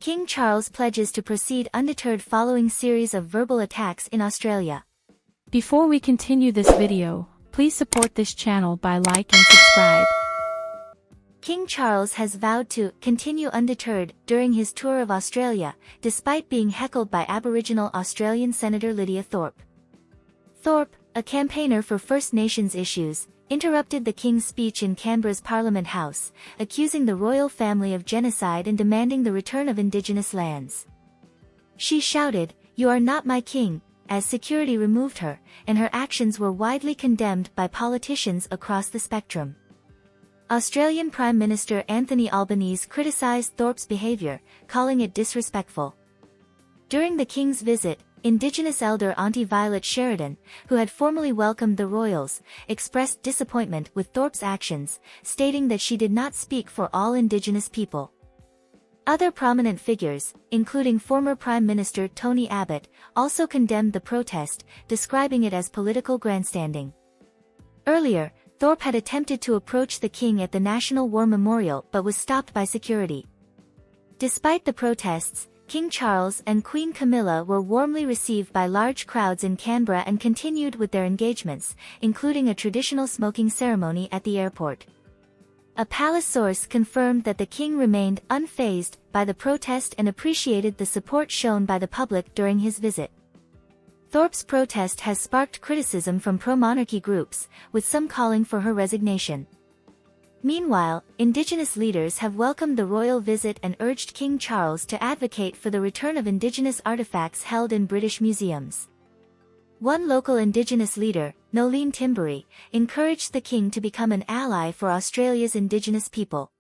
King Charles pledges to proceed undeterred following series of verbal attacks in Australia. Before we continue this video, please support this channel by like and subscribe. King Charles has vowed to continue undeterred during his tour of Australia, despite being heckled by Aboriginal Australian Senator Lidia Thorpe. Thorpe, a campaigner for First Nations issues, interrupted the King's speech in Canberra's Parliament House, accusing the royal family of genocide and demanding the return of Indigenous lands. She shouted, "You are not my king," as security removed her, and her actions were widely condemned by politicians across the spectrum. Australian Prime Minister Anthony Albanese criticised Thorpe's behaviour, calling it disrespectful. During the King's visit, Indigenous elder Auntie Violet Sheridan, who had formally welcomed the royals, expressed disappointment with Thorpe's actions, stating that she did not speak for all Indigenous people. Other prominent figures, including former Prime Minister Tony Abbott, also condemned the protest, describing it as political grandstanding. Earlier, Thorpe had attempted to approach the King at the National War Memorial but was stopped by security. Despite the protests, King Charles and Queen Camilla were warmly received by large crowds in Canberra and continued with their engagements, including a traditional smoking ceremony at the airport. A palace source confirmed that the King remained unfazed by the protest and appreciated the support shown by the public during his visit. Thorpe's protest has sparked criticism from pro-monarchy groups, with some calling for her resignation. Meanwhile, Indigenous leaders have welcomed the royal visit and urged King Charles to advocate for the return of Indigenous artifacts held in British museums. One local Indigenous leader, Nolene Timbury, encouraged the King to become an ally for Australia's Indigenous people.